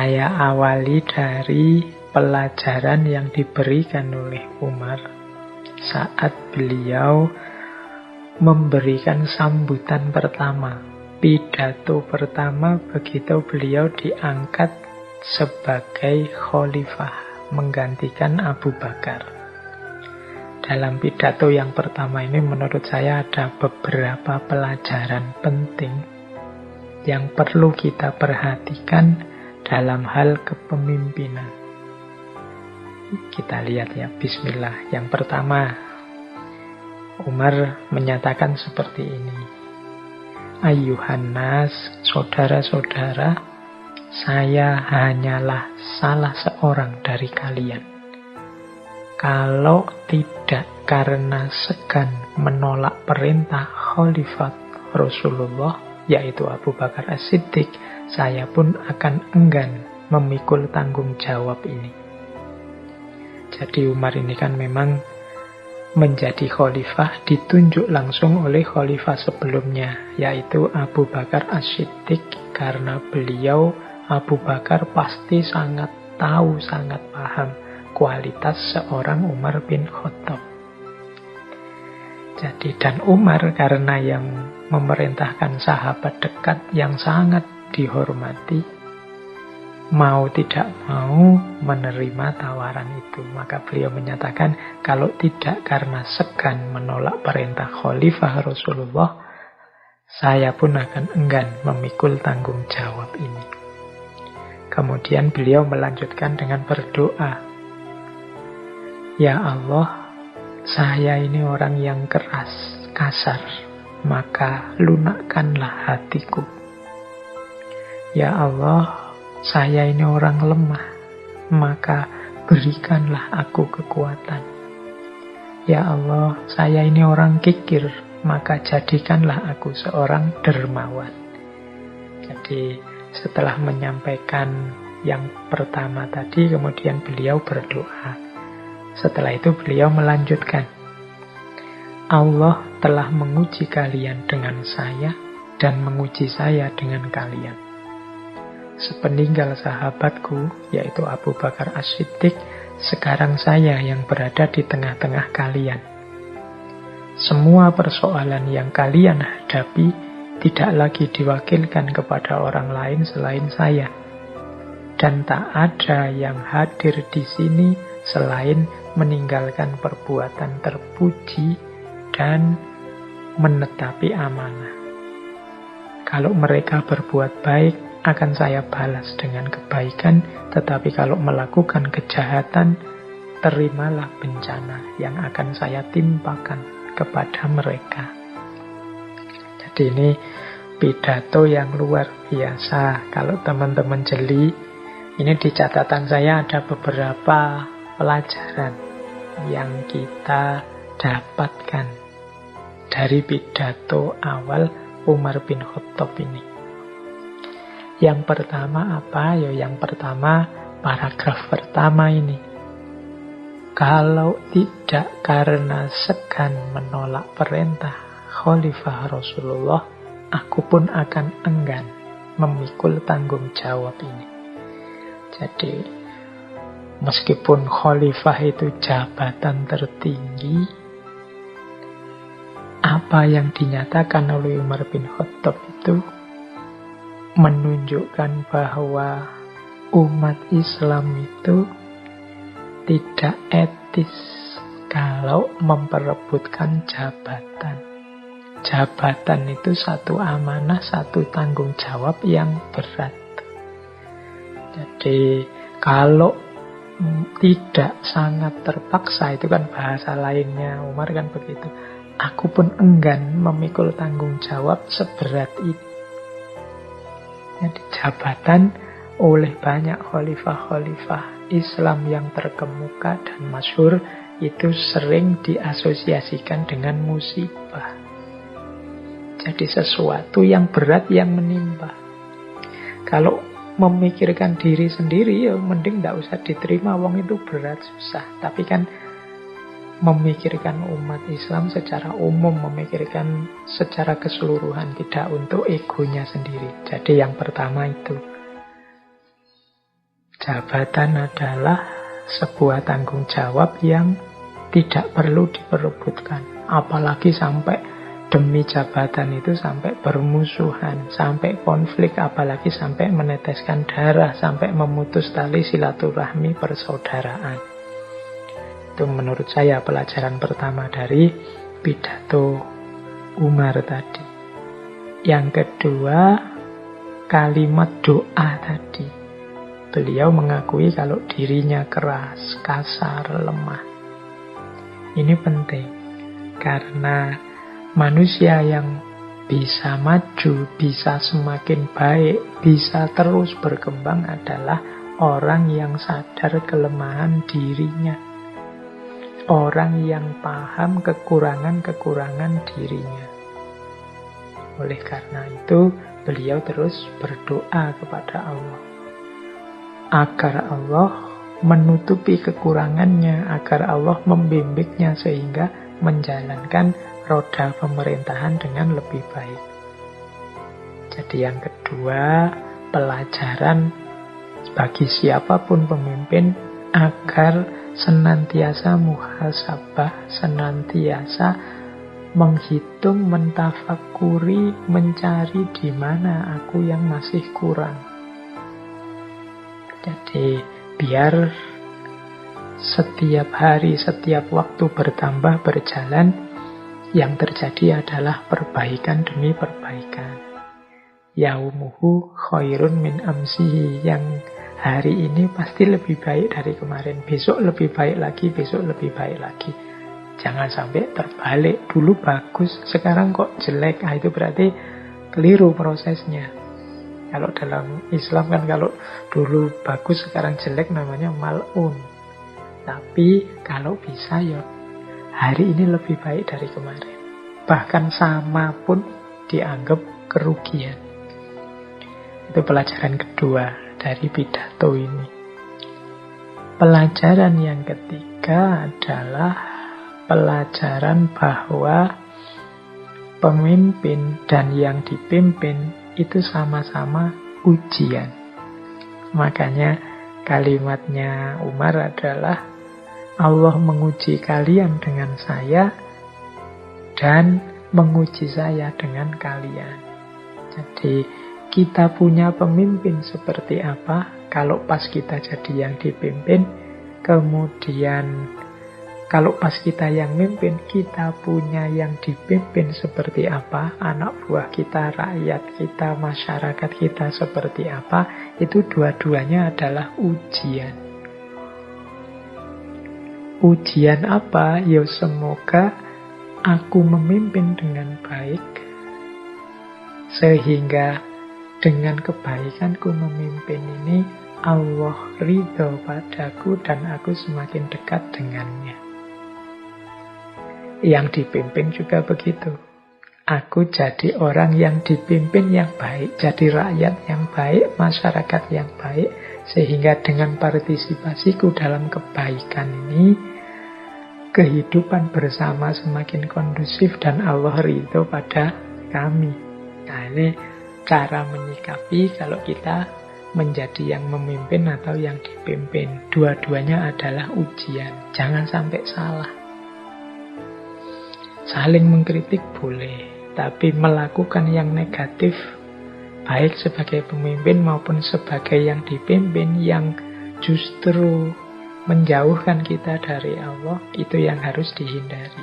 saya awali dari pelajaran yang diberikan oleh Umar saat beliau memberikan sambutan pertama, pidato pertama begitu beliau diangkat sebagai khalifah, menggantikan Abu Bakar. Dalam pidato yang pertama ini menurut saya ada beberapa pelajaran penting yang perlu kita perhatikan dalam hal kepemimpinan. Kita lihat ya, bismillah. Yang pertama, Umar menyatakan seperti ini. Ayyuhan nas, saudara-saudara, saya hanyalah salah seorang dari kalian. Kalau tidak karena segan menolak perintah Khalifat Rasulullah, yaitu Abu Bakar As-Siddiq, saya pun akan enggan memikul tanggung jawab ini. Jadi Umar ini kan memang menjadi khalifah ditunjuk langsung oleh khalifah sebelumnya, yaitu Abu Bakar As-Siddiq, karena beliau Abu Bakar pasti sangat tahu, sangat paham kualitas seorang Umar bin Khattab. Jadi dan Umar karena yang memerintahkan sahabat dekat yang sangat dihormati, mau tidak mau menerima tawaran itu. Maka beliau menyatakan kalau tidak karena segan menolak perintah Khalifah Rasulullah, saya pun akan enggan memikul tanggung jawab ini. Kemudian beliau melanjutkan dengan berdoa, ya Allah, saya ini orang yang keras, kasar, maka lunakkanlah hatiku. Ya Allah, saya ini orang lemah, maka berikanlah aku kekuatan. Ya Allah, saya ini orang kikir, maka jadikanlah aku seorang dermawan. Jadi setelah menyampaikan yang pertama tadi, kemudian beliau berdoa. Setelah itu beliau melanjutkan, Allah telah menguji kalian dengan saya dan menguji saya dengan kalian. Sepeninggal sahabatku, yaitu Abu Bakar As-Siddiq, sekarang saya yang berada di tengah-tengah kalian. Semua persoalan yang kalian hadapi tidak lagi diwakilkan kepada orang lain selain saya. Dan tak ada yang hadir di sini selain meninggalkan perbuatan terpuji dan menetapi amanah. Kalau mereka berbuat baik, akan saya balas dengan kebaikan, tetapi kalau melakukan kejahatan, terimalah bencana yang akan saya timpakan kepada mereka. Jadi ini pidato yang luar biasa. Kalau teman-teman jeli, ini di catatan saya ada beberapa pelajaran yang kita dapatkan dari pidato awal Umar bin Khattab ini. Yang pertama apa? Yang pertama, paragraf pertama ini. Kalau tidak karena segan menolak perintah Khalifah Rasulullah, aku pun akan enggan memikul tanggung jawab ini. Jadi meskipun khalifah itu jabatan tertinggi, apa yang dinyatakan oleh Umar bin Khattab itu menunjukkan bahwa umat Islam itu tidak etis kalau memperebutkan jabatan. Jabatan itu satu amanah, satu tanggung jawab yang berat. Jadi kalau tidak sangat terpaksa, itu kan bahasa lainnya Umar kan begitu, aku pun enggan memikul tanggung jawab seberat ini. Jadi jabatan oleh banyak khalifah-khalifah Islam yang terkemuka dan masyhur itu sering diasosiasikan dengan musibah. Jadi sesuatu yang berat yang menimpa. Kalau memikirkan diri sendiri, ya mending tidak usah diterima, wong itu berat, susah. Tapi kan memikirkan umat Islam secara umum, memikirkan secara keseluruhan, tidak untuk egonya sendiri. Jadi yang pertama itu. Jabatan adalah sebuah tanggung jawab yang tidak perlu diperebutkan. Apalagi sampai demi jabatan itu sampai bermusuhan, sampai konflik, apalagi sampai meneteskan darah, sampai memutus tali silaturahmi persaudaraan. Itu menurut saya pelajaran pertama dari pidato Umar tadi. Yang kedua, kalimat doa tadi. Beliau mengakui kalau dirinya keras, kasar, lemah. Ini penting, karena manusia yang bisa maju, bisa semakin baik, bisa terus berkembang adalah orang yang sadar kelemahan dirinya. Orang yang paham kekurangan-kekurangan dirinya. Oleh karena itu, beliau terus berdoa kepada Allah. Agar Allah menutupi kekurangannya, agar Allah membimbingnya sehingga menjalankan roda pemerintahan dengan lebih baik. Jadi yang kedua, pelajaran bagi siapapun pemimpin agar senantiasa muhasabah, senantiasa menghitung, mentafakuri, mencari di mana aku yang masih kurang. Jadi biar setiap hari, setiap waktu bertambah, berjalan, yang terjadi adalah perbaikan demi perbaikan. Yaumuhu khairun min amsihi. Yang hari ini pasti lebih baik dari kemarin. Besok lebih baik lagi, besok lebih baik lagi. Jangan sampai terbalik. Dulu bagus, sekarang kok jelek. Nah, itu berarti keliru prosesnya. Kalau dalam Islam kan kalau dulu bagus sekarang jelek namanya mal'un. Tapi kalau bisa ya hari ini lebih baik dari kemarin. Bahkan sama pun dianggap kerugian. Itu pelajaran kedua dari pidato ini. Pelajaran yang ketiga adalah pelajaran bahwa pemimpin dan yang dipimpin itu sama-sama ujian. Makanya kalimatnya Umar adalah Allah menguji kalian dengan saya dan menguji saya dengan kalian. Jadi kita punya pemimpin seperti apa, kalau pas kita jadi yang dipimpin, kemudian kalau pas kita yang mimpin, kita punya yang dipimpin seperti apa, anak buah kita, rakyat kita, masyarakat kita seperti apa, itu dua-duanya adalah ujian. Ujian apa? Ya semoga aku memimpin dengan baik, sehingga dengan kebaikanku memimpin ini, Allah ridho padaku dan aku semakin dekat dengannya. Yang dipimpin juga begitu. Aku jadi orang yang dipimpin yang baik, jadi rakyat yang baik, masyarakat yang baik, sehingga dengan partisipasiku dalam kebaikan ini, kehidupan bersama semakin kondusif dan Allah ridho pada kami. Nah, ini cara menyikapi kalau kita menjadi yang memimpin atau yang dipimpin. Dua-duanya adalah ujian. Jangan sampai salah. Saling mengkritik boleh, tapi melakukan yang negatif, baik sebagai pemimpin maupun sebagai yang dipimpin, yang justru menjauhkan kita dari Allah, itu yang harus dihindari.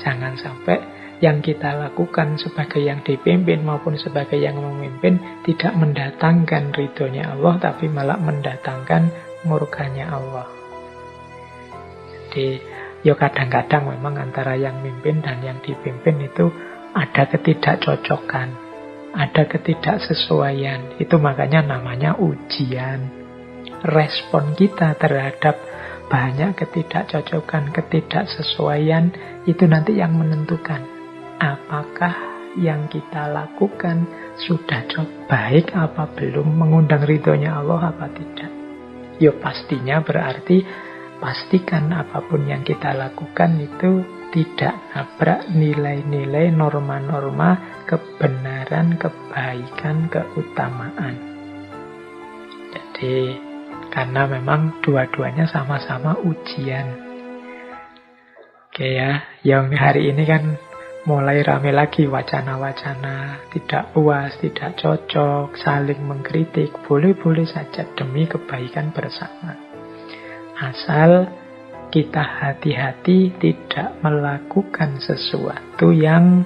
Jangan sampai yang kita lakukan sebagai yang dipimpin maupun sebagai yang memimpin tidak mendatangkan ridhonya Allah, tapi malah mendatangkan murkanya Allah. Jadi ya kadang-kadang memang antara yang mimpin dan yang dipimpin itu ada ketidakcocokan, ada ketidaksesuaian. Itu makanya namanya ujian. Respon kita terhadap banyak ketidakcocokan, ketidaksesuaian itu nanti yang menentukan apakah yang kita lakukan sudah baik apa belum, mengundang ridhonya Allah apa tidak. Ya pastinya berarti pastikan apapun yang kita lakukan itu tidak nabrak nilai-nilai, norma-norma kebenaran, kebaikan, keutamaan. Jadi karena memang dua-duanya sama-sama ujian. Oke ya, yang hari ini kan mulai rame lagi wacana-wacana tidak puas, tidak cocok, saling mengkritik. Boleh-boleh saja demi kebaikan bersama. Asal kita hati-hati tidak melakukan sesuatu yang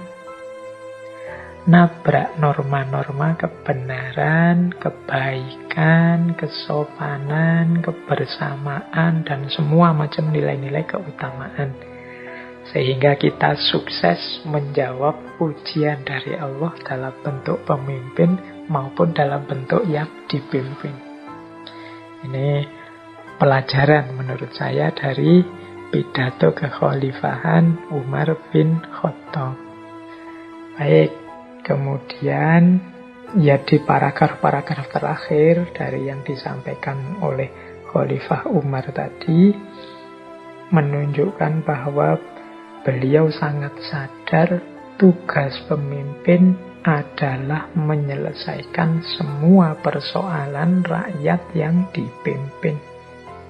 nabrak norma-norma kebenaran, kebaikan, kesopanan, kebersamaan, dan semua macam nilai-nilai keutamaan. Sehingga kita sukses menjawab ujian dari Allah dalam bentuk pemimpin maupun dalam bentuk yang dipimpin. Ini pelajaran menurut saya dari pidato kekhalifahan Umar bin Khattab. Baik. Kemudian ya di paragraf-paragraf terakhir dari yang disampaikan oleh Khalifah Umar tadi menunjukkan bahwa beliau sangat sadar tugas pemimpin adalah menyelesaikan semua persoalan rakyat yang dipimpin.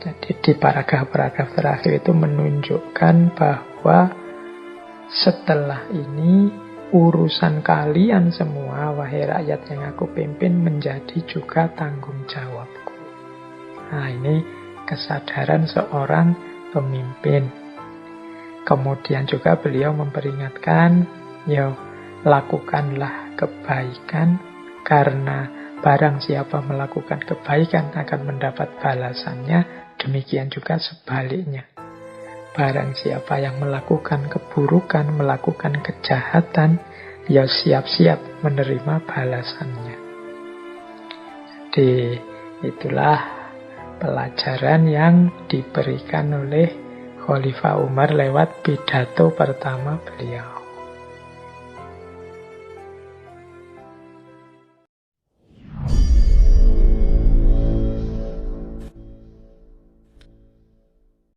Jadi di paragraf-paragraf terakhir itu menunjukkan bahwa setelah ini urusan kalian semua, wahai rakyat yang aku pimpin, menjadi juga tanggung jawabku. Nah, ini kesadaran seorang pemimpin. Kemudian juga beliau memperingatkan, ya lakukanlah kebaikan, karena barang siapa melakukan kebaikan akan mendapat balasannya, demikian juga sebaliknya. Barang siapa yang melakukan keburukan, melakukan kejahatan, ya siap-siap menerima balasannya. Jadi itulah pelajaran yang diberikan oleh Khalifah Umar lewat pidato pertama beliau.